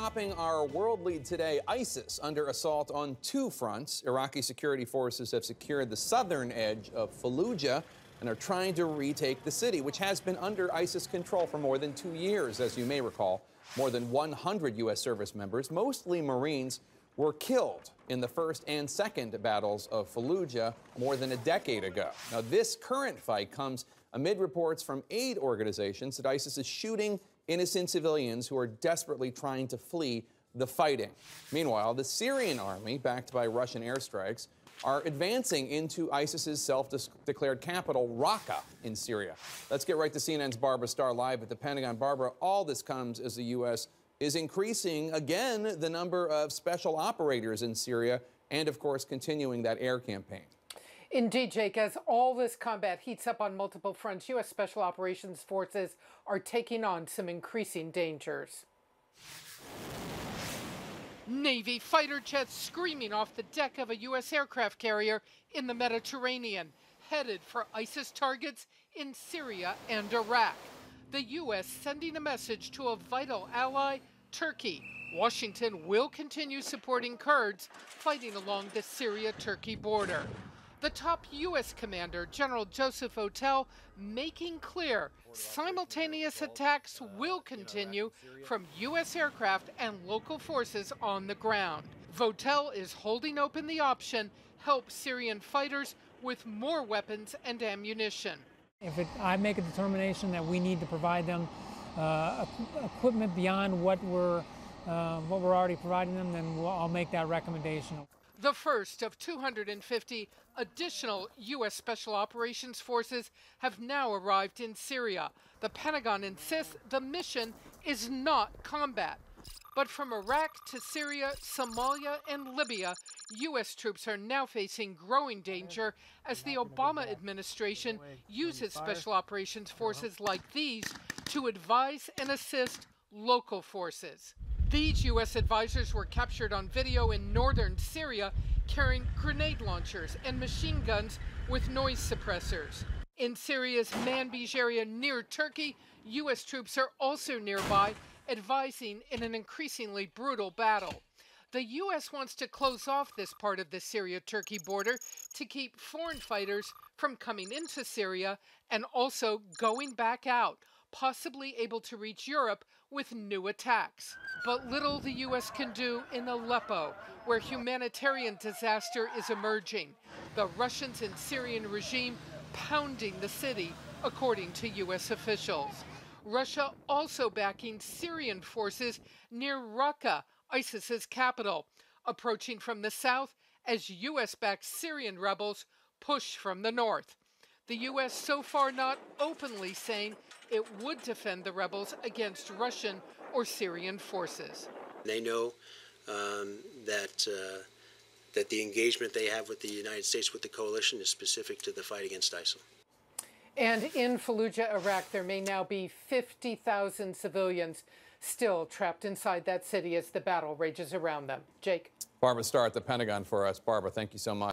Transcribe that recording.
Topping our world lead today, ISIS under assault on two fronts. Iraqi security forces have secured the southern edge of Fallujah and are trying to retake the city, which has been under ISIS control for more than 2 years. As you may recall, more than 100 U.S. service members, mostly Marines, were killed in the first and second battles of Fallujah more than a decade ago. Now, this current fight comes amid reports from aid organizations that ISIS is shooting innocent civilians who are desperately trying to flee the fighting. Meanwhile, the Syrian army, backed by Russian airstrikes, are advancing into ISIS's self-declared capital, Raqqa, in Syria. Let's get right to CNN's Barbara Starr live at the Pentagon. Barbara, all this comes as the U.S. is increasing again the number of special operators in Syria and, of course, continuing that air campaign. Indeed, Jake, as all this combat heats up on multiple fronts, U.S. Special Operations Forces are taking on some increasing dangers. Navy fighter jets screaming off the deck of a U.S. aircraft carrier in the Mediterranean, headed for ISIS targets in Syria and Iraq. The U.S. sending a message to a vital ally, Turkey. Washington will continue supporting Kurds fighting along the Syria-Turkey border. The top U.S. commander, General Joseph Votel, making clear simultaneous attacks will continue from U.S. aircraft and local forces on the ground. Votel is holding open the option, help Syrian fighters with more weapons and ammunition. I make a determination that we need to provide them equipment beyond what we're already providing them, then I'll make that recommendation. The first of 250 additional U.S. Special Operations Forces have now arrived in Syria. The Pentagon insists the mission is not combat. But from Iraq to Syria, Somalia, and Libya, U.S. troops are now facing growing danger as the Obama administration uses Special Operations Forces like these to advise and assist local forces. These U.S. advisors were captured on video in northern Syria carrying grenade launchers and machine guns with noise suppressors. In Syria's Manbij area near Turkey, U.S. troops are also nearby, advising in an increasingly brutal battle. The U.S. wants to close off this part of the Syria-Turkey border to keep foreign fighters from coming into Syria and also going back out, possibly able to reach Europe with new attacks. But little the U.S. can do in Aleppo, where humanitarian disaster is emerging. The Russians and Syrian regime pounding the city, according to U.S. officials. Russia also backing Syrian forces near Raqqa, ISIS's capital, approaching from the south as U.S.-backed Syrian rebels push from the north. The U.S. so far not openly saying it would defend the rebels against Russian or Syrian forces. They know that the engagement they have with the United States, with the coalition, is specific to the fight against ISIL. And in Fallujah, Iraq, there may now be 50,000 civilians still trapped inside that city as the battle rages around them. Jake. Barbara Starr at the Pentagon for us. Barbara, thank you so much.